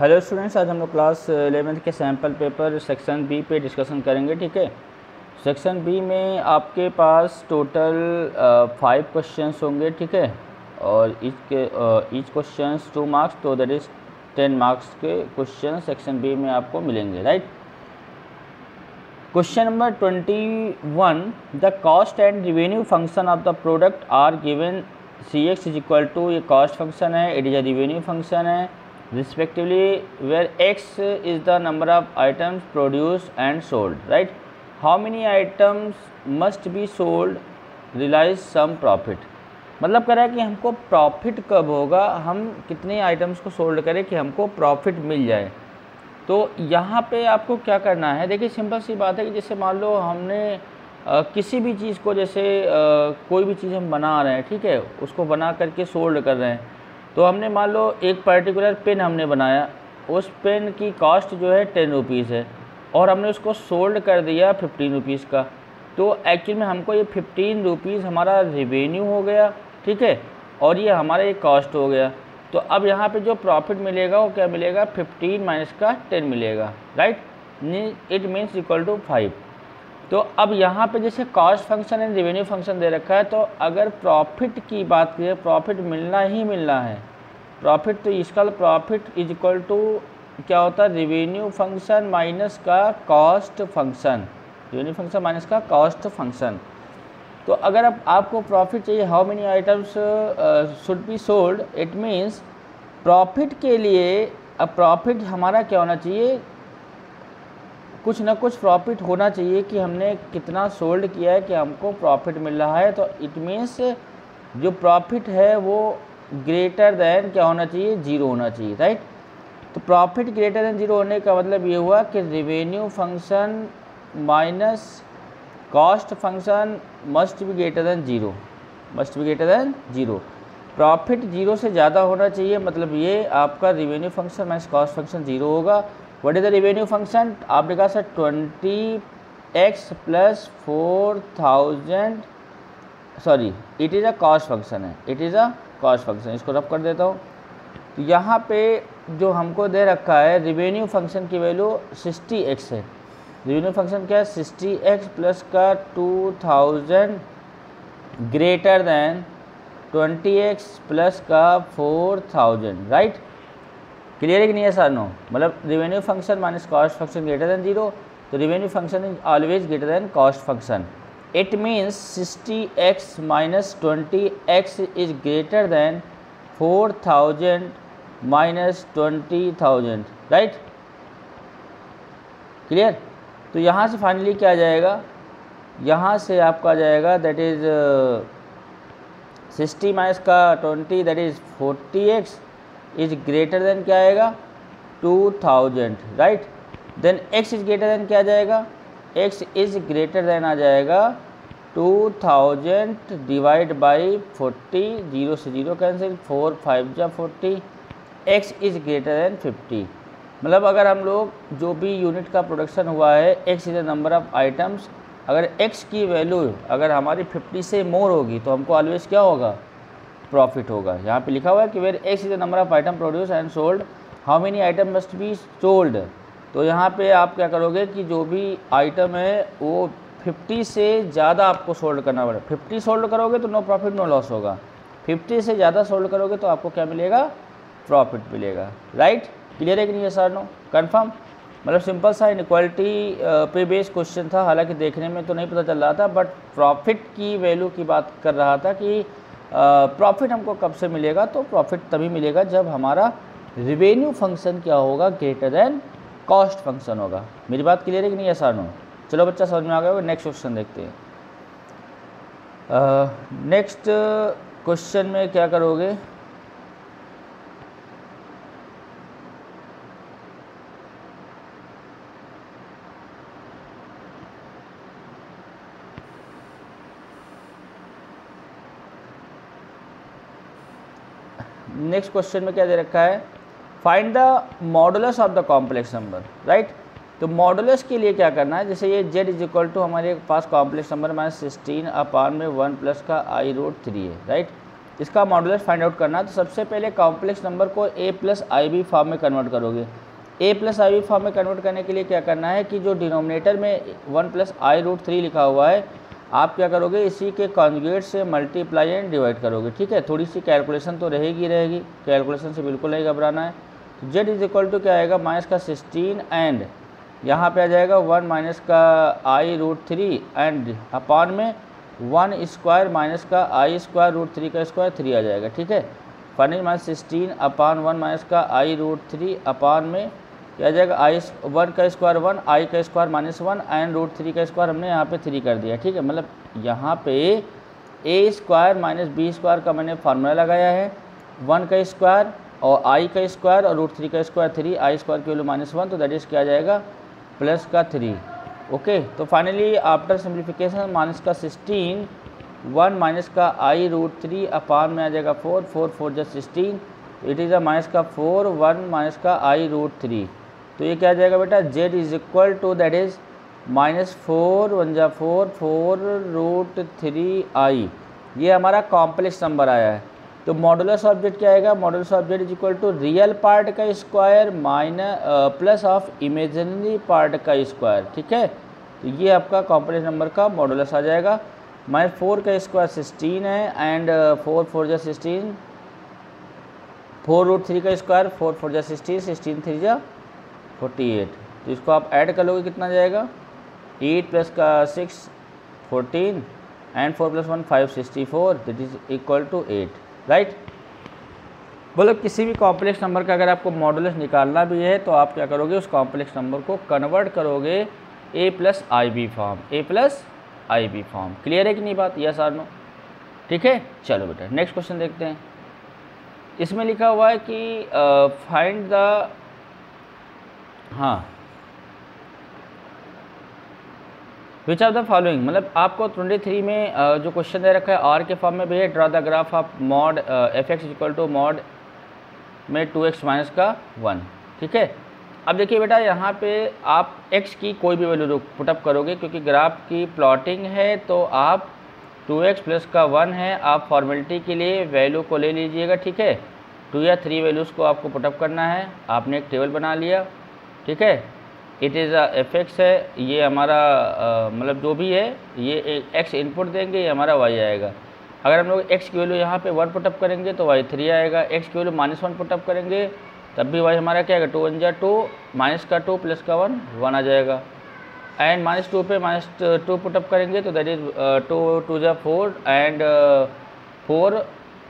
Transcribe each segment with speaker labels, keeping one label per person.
Speaker 1: Hello students, आज हम लोग क्लास 11th के सैम्पल पेपर सेक्शन बी पे डिस्कशन करेंगे। ठीक है, सेक्शन बी में आपके पास टोटल 5 क्वेश्चंस होंगे। ठीक है, और ईच क्वेश्चंस 2 मार्क्स, तो दैट इज़ 10 मार्क्स के क्वेश्चन सेक्शन बी में आपको मिलेंगे। Right, question number 21, the cost and revenue function of the product are given C X is equal to, ये कॉस्ट फंक्शन है, it is a revenue function है respectively, where x is the number of items produced and sold. Right, how many items must be sold, realize some profit. मतलब कह रहा है कि हमको profit कब होगा, हम कितने आइटम्स को सोल्ड करें कि हमको प्रॉफिट मिल जाए। तो यहाँ पे आपको क्या करना है, देखिए सिंपल सी बात है कि जैसे मान लो हमने किसी भी चीज़ को, जैसे कोई भी चीज़ हम बना रहे हैं, ठीक है, उसको बना करके सोल्ड कर रहे हैं। तो हमने मान लो एक पर्टिकुलर पेन हमने बनाया, उस पेन की कॉस्ट जो है 10 रुपीज़ है और हमने उसको सोल्ड कर दिया 15 रुपीज़ का। तो एक्चुअल में हमको ये 15 रुपीज़ हमारा रिवेन्यू हो गया, ठीक है, और ये हमारा एक कॉस्ट हो गया। तो अब यहाँ पे जो प्रॉफिट मिलेगा वो क्या मिलेगा, 15 माइनस का 10 मिलेगा। Right, it means equal to 5। तो अब यहाँ पे जैसे cost function and revenue function दे रखा है, तो अगर प्रॉफिट की बात करें, प्रॉफिट मिलना ही मिलना है, प्रॉफिट, तो इसका प्रॉफिट इज इक्वल टू क्या होता है, रेवेन्यू फंक्शन माइनस का cost function, revenue function minus का कॉस्ट फंक्शन। तो अगर अब आपको प्रॉफिट चाहिए, how many items should be sold, it means profit के लिए अब प्रॉफिट हमारा क्या होना चाहिए, कुछ ना कुछ प्रॉफिट होना चाहिए कि हमने कितना सोल्ड किया है कि हमको प्रॉफिट मिल रहा है। तो इट मीन्स जो प्रॉफिट है वो ग्रेटर दैन क्या होना चाहिए, 0 होना चाहिए। राइट, तो प्रॉफिट ग्रेटर दैन 0 होने का मतलब ये हुआ कि revenue function minus cost function must be greater than 0, must be greater than 0। Profit 0 से ज़्यादा होना चाहिए, मतलब ये आपका revenue function minus cost function 0 होगा। What is the revenue function, आपने कहा sir 20x plus 4000, sorry it is a cost function है, it is a cost function, इसको रब कर देता हूँ। तो यहाँ पे जो हमको दे रखा है रेवेन्यू फंक्शन की वैल्यू 60x है। रेवेन्यू फंक्शन क्या है, 60x प्लस का 2000 ग्रेटर दैन 20x प्लस का 4000। राइट, क्लियर है कि नहीं है सर? नो, मतलब revenue function minus cost function greater than 0, तो revenue function is always greater than cost function. It means 60x minus 20x is greater than 4000 minus 20,000। Right, clear? तो यहाँ से फाइनली क्या आ जाएगा, यहाँ से आपका आ जाएगा दैट इज 60 माइनस का 20 that is 40x is greater than क्या आएगा, 2000। Right, then x is greater than क्या आ जाएगा, x इज ग्रेटर देन आ जाएगा 2000 डिवाइड बाई 40, 0 से 0 कैंसिल, 4 5 जा 40, x इज ग्रेटर देन 50। मतलब अगर हम लोग जो भी यूनिट का प्रोडक्शन हुआ है, x is the number of items, अगर x की वैल्यू अगर हमारी 50 से मोर होगी तो हमको ऑलवेज क्या होगा, प्रॉफिट होगा। यहाँ पे लिखा हुआ है कि where X is the number of item produce and sold, how many item must be sold. तो यहाँ पे आप क्या करोगे कि जो भी आइटम है वो 50 से ज़्यादा आपको सोल्ड करना पड़ेगा। 50 सोल्ड करोगे तो नो प्रॉफिट नो लॉस होगा, 50 से ज़्यादा सोल्ड करोगे तो आपको क्या मिलेगा, प्रॉफिट मिलेगा। राइट, क्लियर है कि नहीं है सर? No, confirm? मतलब सिंपल सा इनइक्वालिटी पे बेस्ड क्वेश्चन था, हालांकि देखने में तो नहीं पता चल रहा था, बट प्रॉफिट की वैल्यू की बात कर रहा था कि प्रॉफिट हमको कब से मिलेगा, तो प्रॉफिट तभी मिलेगा जब हमारा रिवेन्यू फंक्शन क्या होगा, ग्रेटर देन कॉस्ट फंक्शन होगा। मेरी बात क्लियर है कि नहीं है सर? नो, चलो बच्चा समझ में आ गया होगा। नेक्स्ट क्वेश्चन देखते हैं। नेक्स्ट क्वेश्चन में क्या करोगे, नेक्स्ट क्वेश्चन में क्या दे रखा है, find the modulus of the complex number. Right, तो मॉडुलस के लिए क्या करना है, जैसे ये z इज इक्वल टू हमारे पास कॉम्प्लेक्स नंबर माइनस 16 अपान में 1 प्लस का i रूट 3 है। राइट, इसका मॉडुलस फाइंड आउट करना है। तो सबसे पहले कॉम्प्लेक्स नंबर को a plus i b form में कन्वर्ट करोगे। a plus i b form में कन्वर्ट करने के लिए क्या करना है कि जो डिनोमिनेटर में 1 प्लस आई रूट 3 लिखा हुआ है, आप क्या करोगे, इसी के कॉन्जुगेट से मल्टीप्लाई एंड डिवाइड करोगे। ठीक है, थोड़ी सी कैलकुलेशन तो रहेगी, कैलकुलेशन से बिल्कुल नहीं घबराना है। तो z इज इक्वल टू क्या आएगा, माइनस का 16 एंड यहाँ पे आ जाएगा 1 माइनस का आई रूट 3 एंड अपॉन में 1 स्क्वायर माइनस का आई स्क्वायर रूट 3 का स्क्वायर 3 आ जाएगा। ठीक है, फाइनल माइनस 16 अपॉन 1 माइनस का आई रूट 3 अपॉन में क्या आ जाएगा, आई 1 का स्क्वायर 1, आई का स्क्वायर माइनस 1 एंड रूट 3 का स्क्वायर हमने यहाँ पे 3 कर दिया। ठीक है, मतलब यहाँ पे ए स्क्वायर माइनस बी स्क्वायर का मैंने फार्मूला लगाया है, 1 का स्क्वायर और आई का स्क्वायर और रूट 3 का स्क्वायर 3, आई स्क्वायर की वैल्यू -1, तो दैट इज़ क्या आ जाएगा प्लस का 3। ओके, तो फाइनली आफ्टर सिंप्लीफिकेशन माइनस का 16, 1 माइनस का आई रूट 3 अपॉन में आ जाएगा 4, 4 4 जा 16, तो इट इज़ अ माइनस का 4, 1 माइनस का आई रूट 3, तो ये क्या आ जाएगा बेटा, z is equal to that is -4 1 जा 4 4 रूट 3 आई। ये हमारा कॉम्प्लेक्स नंबर आया है। तो मॉडुलस ऑफ z क्या आएगा, modulus of z is equal to real part का square plus of imaginary part का स्क्वायर। ठीक है, तो ये आपका कॉम्प्लेक्स नंबर का मॉडुलस आ जाएगा। -4 का स्क्वायर 16 है एंड 4 4 जा 16, 4 रूट 3 का स्क्वायर 4 4 जा 16, 16 3 जा 48, तो इसको आप ऐड कर लोगे कितना जाएगा, 8 प्लस का 6 14 and 4 plus 1 5 64, that is equal to 8। Right, बोलो किसी भी कॉम्प्लेक्स नंबर का अगर आपको मॉडुलस निकालना भी है तो आप क्या करोगे, उस कॉम्प्लेक्स नंबर को कन्वर्ट करोगे a plus i b form, a plus i b form. Clear है कि नहीं बात, यस और नो। ठीक है, चलो बेटा नेक्स्ट क्वेश्चन देखते हैं। इसमें लिखा हुआ है कि फाइंड द, हाँ, विच ऑफ द फॉलोइंग, मतलब आपको 23 में जो क्वेश्चन दे रखा है आर के फॉर्म में भी है, draw the graph of mod f x equal to mod में 2x माइनस का 1। ठीक है, अब देखिए बेटा यहाँ पे आप x की कोई भी वैल्यू पुटअप करोगे, क्योंकि ग्राफ की प्लॉटिंग है तो आप 2x प्लस का 1 है, आप फॉर्मेलिटी के लिए वैल्यू को ले लीजिएगा। ठीक है, 2 या 3 वैल्यूज़ को आपको पुटअप करना है। आपने एक टेबल बना लिया। ठीक है, इट इज़ एफ एक्स है, ये हमारा मतलब जो भी है ये x इनपुट देंगे, ये हमारा y आएगा। अगर हम लोग x की वैल्यू यहाँ पे 1 पुटअप करेंगे तो y 3 आएगा, x की वैल्यू -1 पुटअप करेंगे तब भी y हमारा क्या आएगा, 2 1 जा 2, माइनस का 2 प्लस का 1 1 आ जाएगा। एंड -2 पे -2 पुटअप करेंगे तो दैट इज़ 2 2 जा 4 एंड 4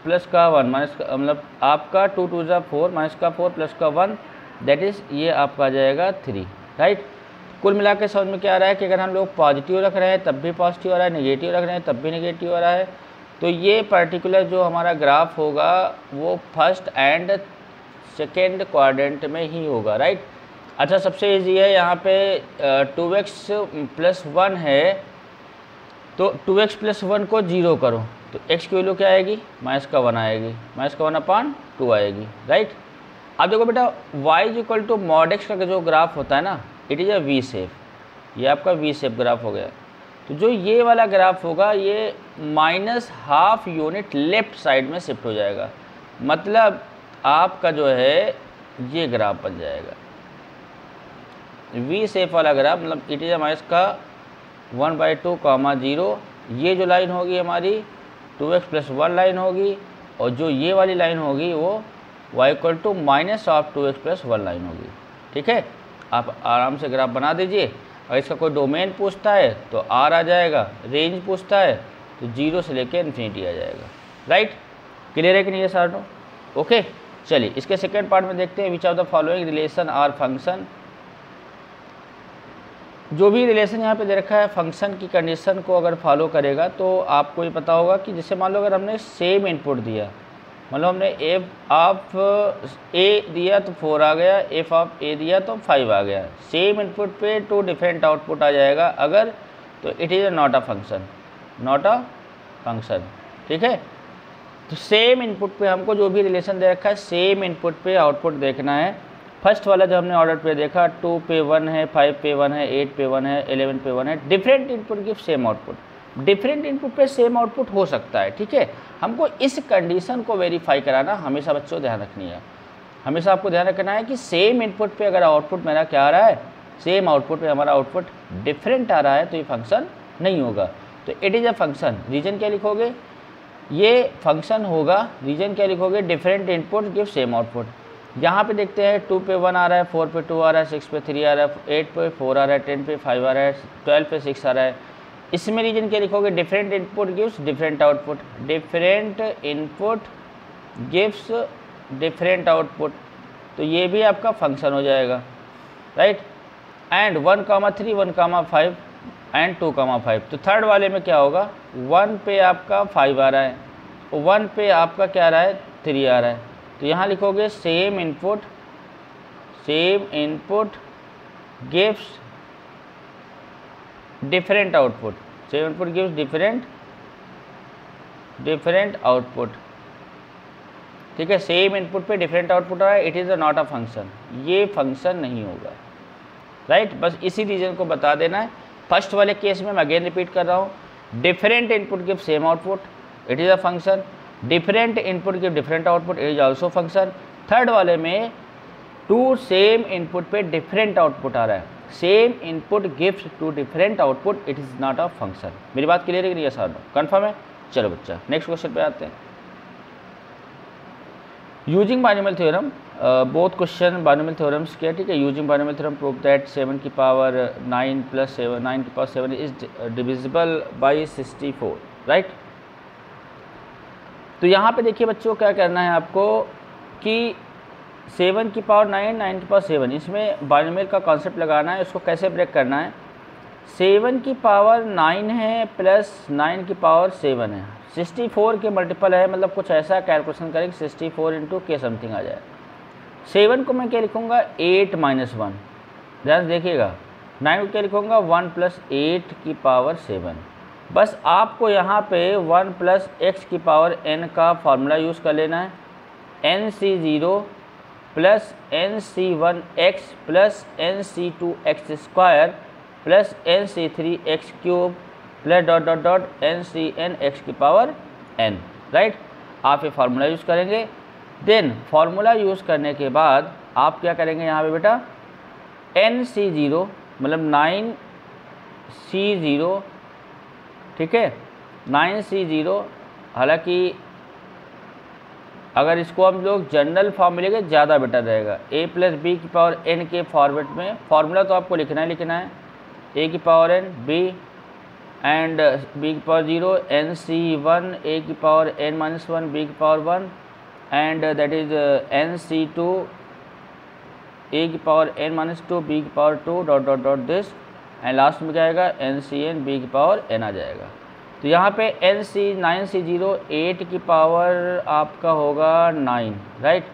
Speaker 1: प्लस का 1 माइनस का, मतलब आपका 2 2 जा 4 माइनस का 4 प्लस का 1 दैट इज़ ये आपका आ जाएगा 3। राइट, कुल मिला के समझ में क्या आ रहा है कि अगर हम लोग पॉजिटिव रख रहे हैं तब भी पॉजिटिव आ रहा है, नेगेटिव रख रहे हैं तब भी नेगेटिव आ रहा है। तो ये पर्टिकुलर जो हमारा ग्राफ होगा वो फर्स्ट एंड सेकेंड क्वाड्रेंट में ही होगा। राइट, अच्छा सबसे इजी है, यहाँ पे 2x प्लस 1 है तो 2x प्लस 1 को 0 करो तो x की वैल्यू क्या आएगी, माइनस का 1 आएगी, माइनस का 1/2 आएगी। राइट, अब देखो बेटा y is equal to mod x का जो ग्राफ होता है ना, it is a V shape, ये आपका वी शेप ग्राफ हो गया। तो जो ये वाला ग्राफ होगा ये -½ यूनिट लेफ्ट साइड में शिफ्ट हो जाएगा, मतलब आपका जो है ये ग्राफ बन जाएगा वी शेप वाला ग्राफ, मतलब इट इज़ अ माइनस का 1/2 0। ये जो लाइन होगी हमारी 2x प्लस 1 लाइन होगी, और जो ये वाली लाइन होगी वो y equal to -2x plus 1 line होगी। ठीक है, आप आराम से ग्राफ बना दीजिए। और इसका कोई डोमेन पूछता है तो r आ जाएगा, रेंज पूछता है तो 0 से लेकर इन्फिनिटी आ जाएगा। राइट, क्लियर है कि नहीं है सारों? ओके, चलिए इसके सेकेंड पार्ट में देखते हैं, which of the following relation are function. जो भी रिलेशन यहाँ पे दे रखा है फंक्शन की कंडीशन को अगर फॉलो करेगा तो आपको ये पता होगा कि जैसे मान लो अगर हमने सेम इनपुट दिया, मतलब हमने एफ ऑफ ए दिया तो 4 आ गया, एफ ऑफ ए दिया तो 5 आ गया। सेम इनपुट पे 2 डिफरेंट आउटपुट आ जाएगा अगर, तो it is not a function, not a function. ठीक है, तो सेम इनपुट पे हमको जो भी रिलेशन दे रखा है सेम इनपुट पे आउटपुट देखना है। फर्स्ट वाला जो हमने ऑर्डर पे देखा 2 पे 1 है, 5 पे 1 है, 8 पे 1 है, 11 पे 1 है, different input give same output. Different input पे सेम आउटपुट हो सकता है, ठीक है। हमको इस कंडीशन को वेरीफाई कराना हमेशा बच्चों ध्यान रखनी है। हमेशा आपको ध्यान रखना है कि सेम इनपुट पे अगर आउटपुट मेरा क्या आ रहा है, सेम आउटपुट पे हमारा आउटपुट डिफरेंट आ रहा है तो ये फंक्शन नहीं होगा। तो it is a function, reason क्या लिखोगे, ये फंक्शन होगा, रीजन क्या लिखोगे, different input give same output. यहाँ पे देखते हैं 2 पे 1 आ रहा है, 4 पे 2 आ रहा है, 6 पे 3 आ रहा है, 8 पे 4 आ रहा है, 10 पे 5 आ रहा है, 12 पे 6 आ रहा है। इसमें रीजन क्या लिखोगे, different input gives different output, different input gives different output, तो ये भी आपका फंक्शन हो जाएगा, राइट। And 1, 3, 1, 5 and 2, 5। तो थर्ड वाले में क्या होगा, 1 पे आपका 5 आ रहा है, 1 पे आपका क्या आ रहा है, 3 आ रहा है। तो यहाँ लिखोगे same input gives different output, same input gives different output, ठीक है। सेम इनपुट पे डिफरेंट आउटपुट आ रहा है, it is not a function, ये फंक्शन नहीं होगा, राइट। बस इसी रीजन को बता देना है। फर्स्ट वाले केस में मैं अगेन रिपीट कर रहा हूँ, different input give same output, it is a function, different input give different output, it is also function. Third वाले में 2 सेम इनपुट पे डिफरेंट आउटपुट आ रहा है, same input gives 2 different output, it is not a function. मेरी बात clear है कि नहीं है सर, कन्फर्म है। चलो बच्चा नेक्स्ट क्वेश्चन पे आते हैं। Using binomial theorem, both question binomial theorems के, ठीक है। Using binomial theorem prove that 7 की पावर 9 + 7 9 की power 7 is divisible by 64, right. तो यहाँ पे देखिए बच्चों क्या करना है आपको कि 7 की पावर 9 9 की पावर 7, इसमें बाइनोमियल का कॉन्सेप्ट लगाना है। उसको कैसे ब्रेक करना है, 7 की पावर 9 है प्लस 9 की पावर 7 है, 64 के मल्टीपल है, मतलब कुछ ऐसा कैलकुलेशन करें 64 इंटू के समथिंग आ जाए। 7 को मैं क्या लिखूँगा, 8 - 1, ध्यान देखिएगा। 9 को क्या लिखूँगा, 1 + 8 की पावर 7। बस आपको यहाँ पे 1 + x की पावर n का फार्मूला यूज़ कर लेना है, nc0 + nc1x + nc2x² + nc3x³ + ... ncnx की पावर n, राइट। आप ये फार्मूला यूज़ करेंगे। देन फार्मूला यूज़ करने के बाद आप क्या करेंगे यहाँ पे बेटा, nc0 मतलब 9c0, ठीक है, 9c0। हालांकि अगर इसको हम लोग जनरल फॉर्म में लेंगे ज़्यादा बेटर रहेगा, a + b की पावर n के फॉर्मेट में। फार्मूला तो आपको लिखना है a की power n, b and b की पावर 0, nc1 a की पावर n - 1 b की power 1 and that is nc2 a की पावर n - 2 b की पावर 2 ... दिस एंड लास्ट में क्या आएगा, ncn b की पावर n आ जाएगा। तो यहाँ पे 9c0 8 की पावर आपका होगा 9, राइट।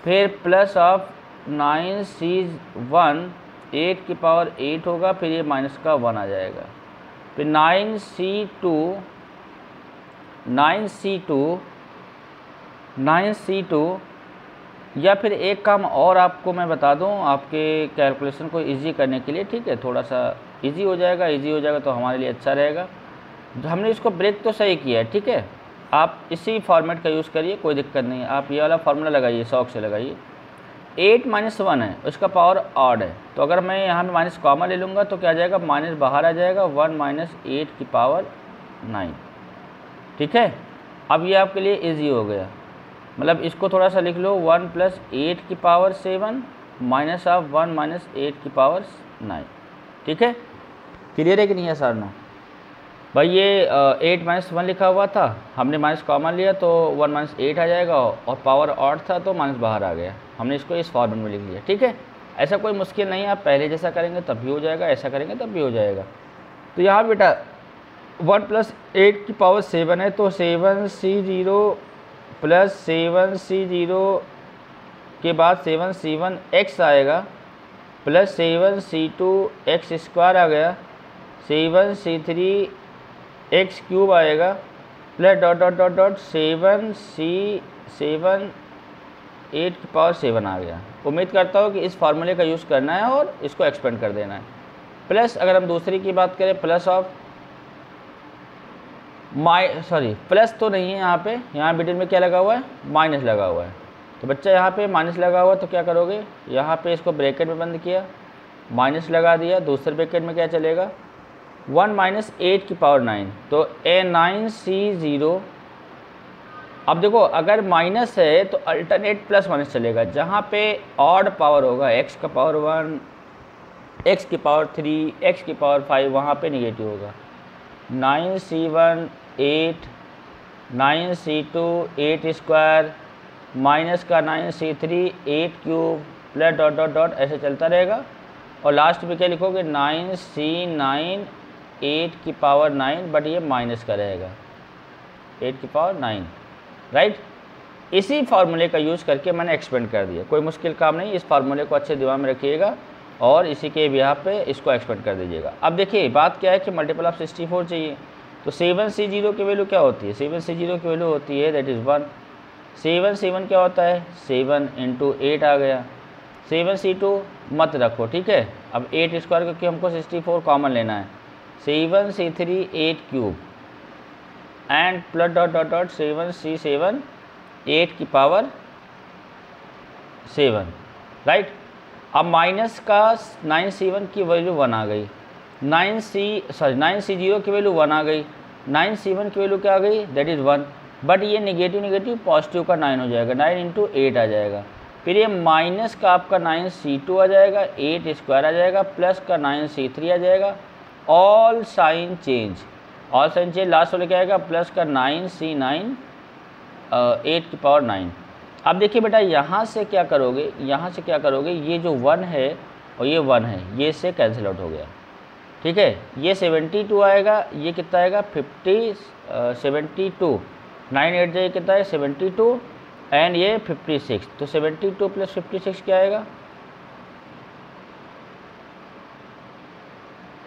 Speaker 1: फिर प्लस ऑफ 9c1 8 की पावर 8 होगा, फिर ये माइनस का 1 आ जाएगा। फिर 9c2 या फिर एक काम और आपको मैं बता दूं आपके कैलकुलेशन को इजी करने के लिए, ठीक है, थोड़ा सा इजी हो जाएगा तो हमारे लिए अच्छा रहेगा। हमने इसको ब्रेक तो सही किया है, ठीक है। आप इसी फॉर्मेट का यूज़ करिए, कोई दिक्कत नहीं है। आप ये वाला फार्मूला लगाइए, शौक से लगाइए। 8 - 1 है, उसका पावर ऑड है, तो अगर मैं यहाँ में माइनस कॉमन ले लूँगा तो क्या आ जाएगा, माइनस बाहर आ जाएगा, 1 - 8 की पावर 9, ठीक है। अब ये आपके लिए इजी हो गया, मतलब इसको थोड़ा सा लिख लो, 1 + 8 की पावर 7 माइनस ऑफ 1 - 8 की पावर 9, ठीक है। क्लियर है कि नहीं है सर? नो भाई, ये 8 - 1 लिखा हुआ था, हमने माइनस कॉमन लिया तो 1 - 8 आ जाएगा, और पावर ऑड था तो माइनस बाहर आ गया। हमने इसको इस फॉर्मेट में लिख लिया, ठीक है। ऐसा कोई मुश्किल नहीं है, आप पहले जैसा करेंगे तब भी हो जाएगा, ऐसा करेंगे तब भी हो जाएगा। तो यहाँ बेटा 1 + 8 की पावर 7 है, तो 7c0 + 7c0 के बाद 7c1x आएगा, प्लस 7c2x² आ गया, 7c3x³ आएगा, प्लस ... 7c7 8 की पावर 7 आ गया। उम्मीद करता हूँ कि इस फार्मूले का यूज़ करना है और इसको एक्सपेंड कर देना है। प्लस अगर हम दूसरी की बात करें, प्लस ऑफ प्लस तो नहीं है यहाँ पे, यहाँ बिटवीन में क्या लगा हुआ है, माइनस लगा हुआ है। तो बच्चा यहाँ पे माइनस लगा हुआ तो क्या करोगे, यहाँ पे इसको ब्रैकेट में बंद किया, माइनस लगा दिया, दूसरे ब्रैकेट में क्या चलेगा 1 माइनस 8 की पावर 9, तो A9C0। अब देखो अगर माइनस है तो अल्टरनेट प्लस माइनस चलेगा, जहाँ पे ऑड पावर होगा x का पावर 1, x की पावर 3, x की पावर 5, वहाँ पे निगेटिव होगा। 9C1 8, 9C2 8 स्क्वायर, माइनस का 9C3 8 cube, plus dot dot dot ऐसे चलता रहेगा। और लास्ट में क्या लिखोगे 9C9 8 की पावर 9, बट ये माइनस का रहेगा 8 की पावर 9, राइट। इसी फार्मूले का यूज़ करके मैंने एक्सपेंड कर दिया, कोई मुश्किल काम नहीं। इस फार्मूले को अच्छे दिमाग में रखिएगा और इसी के बिहाफ पे इसको एक्सपेंड कर दीजिएगा। अब देखिए बात क्या है कि मल्टीपल ऑफ 64 चाहिए, तो 7C0 की वैल्यू क्या होती है, 7C0 की वैल्यू होती है दैट इज़ 1। 7C1 क्या होता है 7 × 8 आ गया। 7C2 मत रखो, ठीक है। अब 8 स्क्वायर क्योंकि हमको 64 कॉमन लेना है। 7C3 8 cube and plus dot dot dot 7C7 8 की पावर 7, राइट। अब माइनस का 9C1 की वैल्यू 1 आ गई, 9C0 की वैल्यू 1 आ गई, 9C1 की वैल्यू क्या आ गई दैट इज़ 1, बट ये नेगेटिव नेगेटिव पॉजिटिव का 9 हो जाएगा, 9 × 8 आ जाएगा। फिर ये माइनस का आपका 9C2 आ जाएगा, 8 स्क्वायर आ जाएगा, प्लस का 9C3 आ जाएगा, all sign change, all sign change last वाले क्या आएगा प्लस का 9C9 8 की पावर 9। अब देखिए बेटा यहाँ से क्या करोगे, यहाँ से क्या करोगे, ये जो 1 है और ये 1 है ये से कैंसिल आउट हो गया, ठीक है। ये 72 आएगा, ये कितना आएगा 72, 9 8 जाए कितना है 72 एंड ये 56, तो 72 + 56 क्या आएगा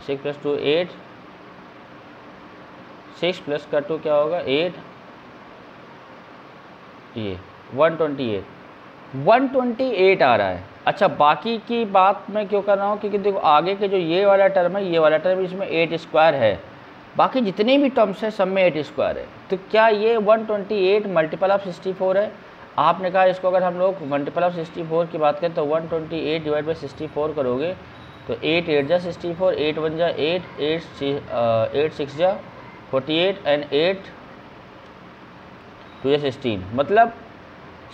Speaker 1: 6 + 2 8, 6 + 2 क्या होगा 8, ये 128 आ रहा है। अच्छा बाकी की बात मैं क्यों कर रहा हूँ, क्योंकि देखो आगे के जो ये वाला टर्म है, ये वाला टर्म इसमें 8 स्क्वायर है, बाकी जितने भी टर्म्स हैं सब में 8 स्क्वायर है। तो क्या ये 128 मल्टीपल ऑफ 64 है? आपने कहा इसको अगर हम लोग मल्टीपल ऑफ 64 की बात करें तो 128 डिवाइड बाई 64 करोगे तो 8 8 जा 64, 8 1 जा 8, 8 6 जा 48 एंड 8 2 जा 16, मतलब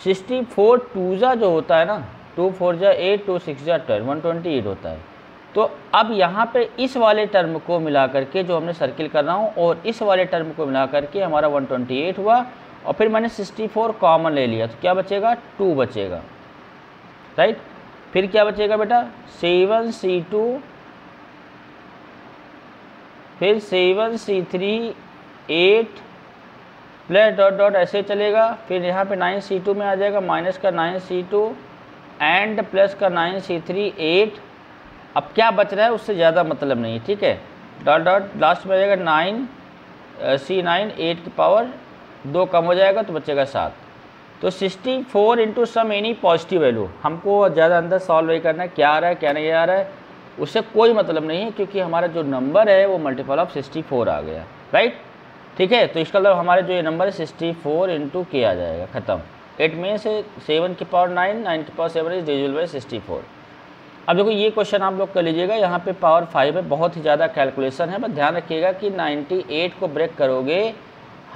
Speaker 1: 64 2 जा जो होता है ना 2 4 जा 8, 2 6 जा 12, 128 होता है। तो अब यहाँ पे इस वाले टर्म को मिला करके जो हमने सर्किल कर रहा हूँ और इस वाले टर्म को मिला करके हमारा 128 हुआ और फिर मैंने 64 कॉमन ले लिया तो क्या बचेगा 2 बचेगा, राइट। फिर क्या बचेगा बेटा 7C2, फिर 7C3 8 प्लस डॉट डॉट ऐसे चलेगा, फिर यहाँ पे 9C2 में आ जाएगा माइनस का 9C2 एंड प्लस का 9C3 8। अब क्या बच रहा है उससे ज़्यादा मतलब नहीं है, ठीक है। डॉट डॉट लास्ट में आ जाएगा 9C9 8 की पावर 2 कम हो जाएगा तो बचेगा 7। तो 64 into some any positive value, हमको ज़्यादा अंदर सॉल्व नहीं करना है क्या आ रहा है क्या नहीं आ रहा है उससे कोई मतलब नहीं है, क्योंकि हमारा जो नंबर है वो मल्टीपल ऑफ 64 आ गया, राइट, ठीक है। तो इसका मतलब हमारे जो ये नंबर है 64 इंटू के आ जाएगा, ख़त्म। इट मीन्स 7 की पावर 9, 9 की पावर 7 इज डिविजिबल बाय 64। अब देखो ये क्वेश्चन आप लोग कर लीजिएगा, यहाँ पे पावर 5 है, बहुत ही ज़्यादा कैलकुलेशन है, बस ध्यान रखिएगा कि 98 को ब्रेक करोगे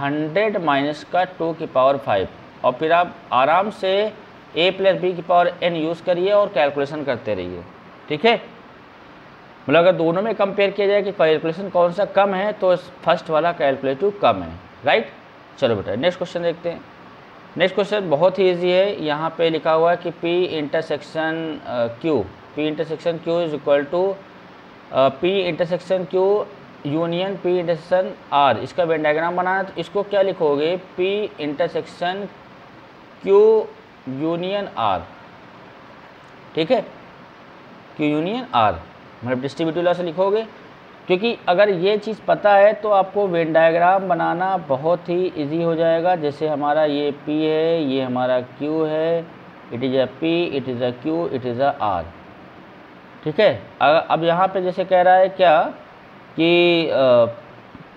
Speaker 1: 100 माइनस का 2 की पावर 5 और फिर आप आराम से a + b की पावर n यूज़ करिए और कैलकुलेशन करते रहिए, ठीक है। मतलब अगर दोनों में कंपेयर किया जाए कि कैलकुलेशन कौन सा कम है तो फर्स्ट वाला कैलकुलेटिव कम है, राइट। चलो बेटा नेक्स्ट क्वेश्चन देखते हैं। नेक्स्ट क्वेश्चन बहुत ही ईजी है, यहाँ पे लिखा हुआ है कि P intersection Q is equal to P intersection Q union P intersection R। इसका वेन डायग्राम बनाना तो इसको क्या लिखोगे P intersection Q union R, ठीक है, Q यूनियन R मतलब डिस्ट्रीब्यूटिव लॉ से लिखोगे, क्योंकि अगर ये चीज़ पता है तो आपको वेन डायग्राम बनाना बहुत ही इजी हो जाएगा। जैसे हमारा ये P है, ये हमारा Q है, it is a P, it is a Q, it is a R, ठीक है। अब यहाँ पे जैसे कह रहा है क्या कि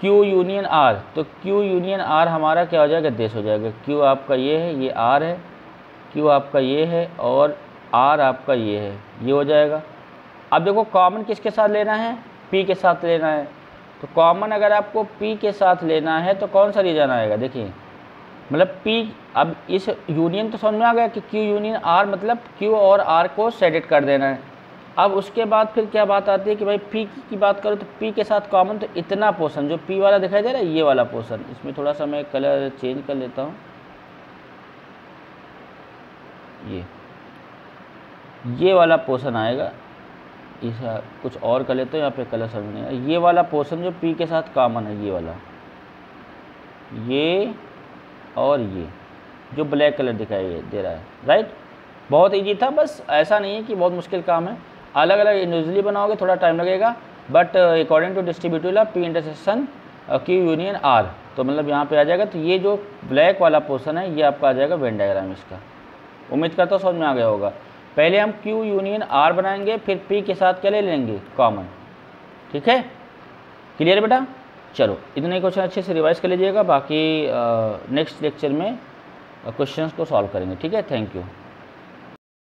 Speaker 1: क्यू यूनियन आर, तो क्यू यूनियन आर हमारा क्या हो जाएगा, देश हो जाएगा। क्यू आपका ये है, ये आर है, क्यू आपका ये है और आर आपका ये है, ये हो जाएगा। अब देखो कॉमन किसके साथ लेना है, पी के साथ लेना है। तो कॉमन अगर आपको पी के साथ लेना है तो कौन सा रीजन आएगा, देखिए मतलब पी, अब इस यूनियन तो समझ में आ गया कि क्यू यूनियन आर मतलब क्यू और आर को सेट कर देना है। अब उसके बाद फिर क्या बात आती है कि भाई पी की बात करो तो पी के साथ कॉमन, तो इतना पोर्शन जो पी वाला दिखाई दे रहा है, ये वाला पोर्शन, इसमें थोड़ा सा मैं कलर चेंज कर लेता हूँ, ये वाला पोर्शन आएगा, इस कुछ और कर लेते हो, यहाँ पे कलर समझ नहीं आया। ये वाला पोर्शन जो पी के साथ कॉमन है, ये वाला, ये और ये जो ब्लैक कलर दिखाई दे रहा है, राइट। बहुत इजी था, बस ऐसा नहीं है कि बहुत मुश्किल काम है। अलग अलग इंडिविजुअली बनाओगे थोड़ा टाइम लगेगा, but according to distributive law P intersection Q union R, तो मतलब यहाँ पे आ जाएगा। तो ये जो ब्लैक वाला पोर्शन है ये आपका आ जाएगा वेन डायग्राम इसका। उम्मीद करता हूँ समझ में आ गया होगा। पहले हम क्यू यूनियन आर बनाएंगे, फिर पी के साथ क्या ले लेंगे, कॉमन। ठीक है, क्लियर बेटा। चलो इतने ही क्वेश्चन अच्छे से रिवाइज कर लीजिएगा, बाकी नेक्स्ट लेक्चर में क्वेश्चंस को सॉल्व करेंगे। ठीक है, थैंक यू।